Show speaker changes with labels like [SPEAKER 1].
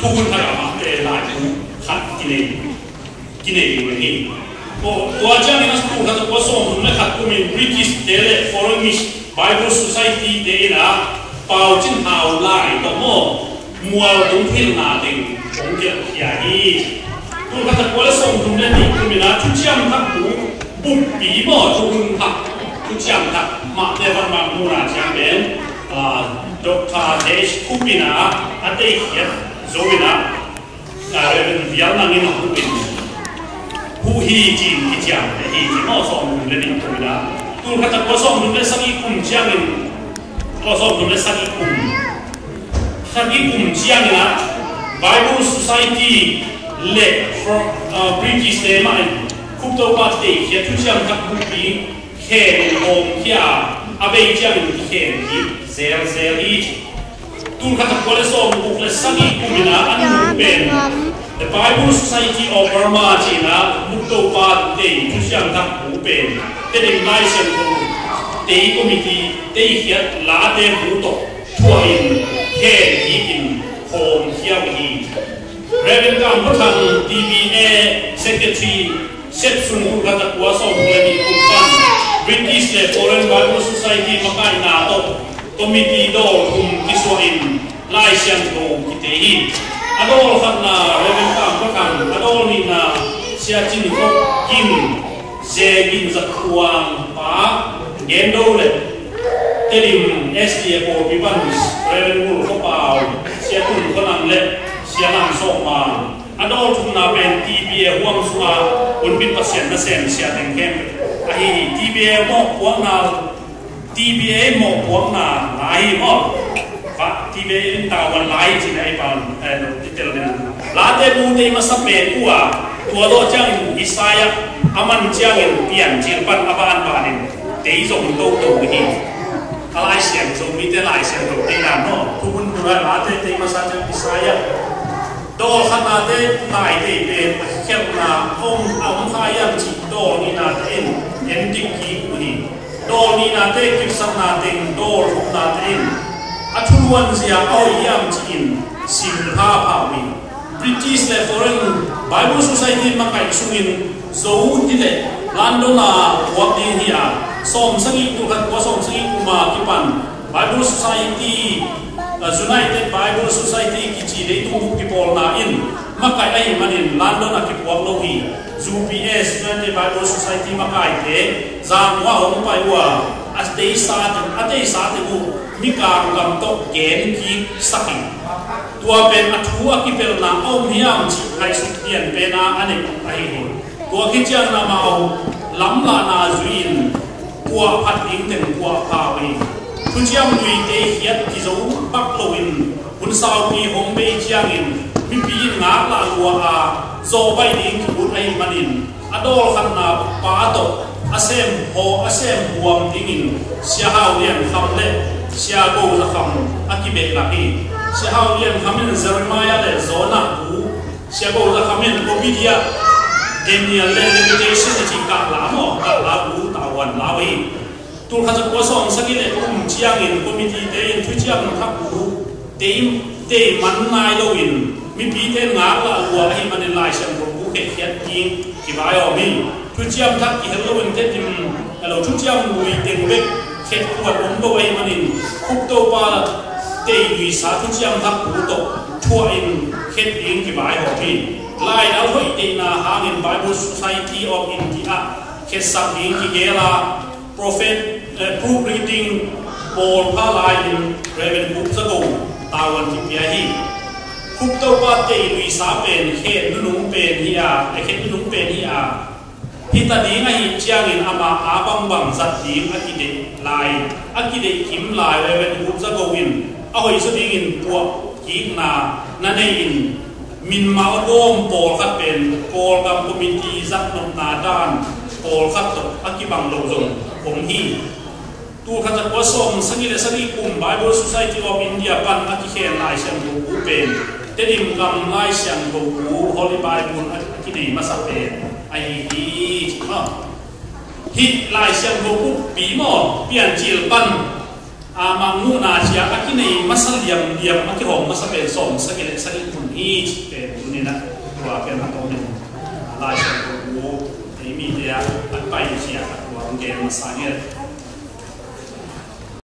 [SPEAKER 1] ทุกคนทำอะไรหลายคนขัดกินเองอยู่นี่ตัวเจ้านี่นะทุกคนขัดตัวส่งถึงเลยขัดตัวมี British Daily Foreign Bible Society เดียนะเป่าจิ้นหาวไล่ตัวมั่วมัวตรงที่นาเองผมจะอย่าฮีทุกคนขัดตัวแล้วส่งถึงเลยนี่คือมีนะทุกเจ้าทักหูปุ๊บปีบ่ทุกคนขัดทุกเจ้าทักมาเดี๋ยวมันมามูราเจ้าเบนดร. เดชคุปินาอันเดียโจวินาเรื่องวิญญาณนี่นะผู้ฮีจีนที่จังฮีจีนก็ส่งถึงเรื่องนี้นะตัวข้าจะก็ส่งถึงเรื่องสักอีกกลุ่มจังนี่ก็ส่งถึงเรื่องสักอีกกลุ่มจังนะ Bible Society เล็ก from British เดมาคุปโตปัตเตย์ที่ทุกอย่างทักบุบีเขียนองค์ที่อาเบย์จังที่เขียนที่เซลอีตัวข้าจะก็เลยส่งถึงเรื่องสักอีกกลุ่มนะอันนู้นเป็น The Bible Society of Burma จีน่ะมุกโตปาเตย์ทุกอย่างทักหูเป็นเตย์ไลเซนต์เตย์คอมมิตี้เตย์เขียนลาเตย์หูโตทั่วอินเขียนที่อินโฮมเขียวฮีเรเวนกัมพุทัง DBA Secretary เซตสุนทุกข์ตัวส่งเลยมีคุณฟัง British Foreign Bible Society มาการนาโตคอมมิตี้โดคุมกิสวอินไลเซนต์โฮมกิเตฮีอดอลขันนาเรเวนกัมพุทังอดอลนี่นาเสียจินก็กินเจกินจักรวาลป้าเกนโดเลเตลิม SDFO พิบันเรเวนบุลข้าวเปล่าเสียตุนขนังเล็เสียนังส่งมาอดอลทุนนาเป็น TBA ห่วงสุราอุนบินเปอร์เซ็นต์เสียแดงเข้มไอ้ TBA หมอกห่วงนา TBA หมอกห่วงนาไหลหมอกที่เป็นตาวันไล่ที่ไหนบ้างที่เจอเนี่ยลาเตมูเตมาสับเปกัวตัวโลจังอิสายอามันจังเปลี่ยนจีนปันอาบานบานินเตยส่งโตโตหินอะไรเสียงส่งมีแต่หลายเสียงโตเตยนั่นเนาะทุกคนดูแลลาเตมาสับจังอิสายโดขนาดเตตายเตเป็นแค่นาองเอาขายยังจีโดนี่นาเต็นเอ็นดิกีกุหินโดนี่นาเตกิสันนาเต็งโดทุกนาเต็นอาชุนวันเสียเอาอย่างจีนสิงหาพาวิน British Foreign Bible Society มาไก่สุนินโซที่เด็กลันโดนาวัดดีเฮียส่งสังกีตุกันว่าส่งสังกีกุมาคิปัน Bible Society United Bible Society กิจได้ทุ่มกิปอลนาอินมาไก่ไอ้มันอินลันโดนากิปวักโลฮี UPS United Bible Society มาไก่เตะจางว่าองไปว่าอาเตยสาธิบุมีการกำตกเกณฑ์ที่สักตัวเป็นอัฐัวกิเปลนาเอาเฮียมจีไอสุดเดียนเป็นอันนี้ไอ้หัวตัวกิจยังนามาเอาล้ำลานาจุนกัวพัดยิงถึงกัวพาวิทุกอย่างลุยเตะเฮียที่จะปักโลวินคุณสาวปีหงเบจยังอินมีปีงาลาลัวอาโซไปดิ้งคุณไอ้มันอินอดอลขันนาปาโตอาเซมโฮอาเซมบวมดิ้งอินเสียหาวเรียนคำเล่เสียโกจะคำอากิเบกลักอีเสียหาวเรียนคำเป็นเซอร์มายาเล่โซนักหูเสียโกจะคำเป็นโอบิเดียเดนิเอลเล่ลิมิเตชันที่กักลาโมกักลาหูตาวันลาวีตัวข้าจะโกส่งสกิเลเจียงอินคอมมิตี้เตอินทุกอย่างทักหูเตมันนายโลวินมีปีเตงาลาลัวให้มันไล่เสียงหูเขียนยิงที่บายอมีทุกอย่างทักอีเฮโลวินเตติมเราทุกอย่างลุยเต็มเวกเข็ดปวดองโดไอ้มันอินคุกโตปาเตยลุยสาทุกอย่างทักหูโตชั่วอินเข็ดยิงที่บายอมีไล่แล้วให้เตนาหาเงิน Bible Society of India เข็ดสักยิงที่เกลา Prophet Proof Reading โบลพาลายอินเรเวนบุกสกุลตาวันที่เปียฮีคุกโตปาเตยลุยสาเป็นเข็ดนุ่งเป็นเฮียไอเข็ดนุ่งเป็นเฮียพิตาดีไงเชียงอินอามาอาบังบังสัตดีอากิเดลายอากิเดกิมลายเวเวนบุษกวินเอาไว้สุดอินตัวกีนานั่นเองมินมาโดมโปลขัดเป็นโปลกับคอมมิตี้ซักนนนาดานโปลขัดตกอากิบังโลจงผมฮีตัวขัดจักรวาส่งสังเกตสังเกตกลุ่ม Bible Society of India ปันอากิเคนลายเชียงหูเป็นเตดิมกำลายเชียงหู Holy Bible อากิเดมาสับเป็นไอ้ฮิตลายเชียงหูปีหม้อเปลี่ยนจีลปัน mangu na cia akini masal diam maki hom masa pe som sakile pun hi pe tunina tua ke na tone lai sa ko mi dia at pai cia tua nge masanya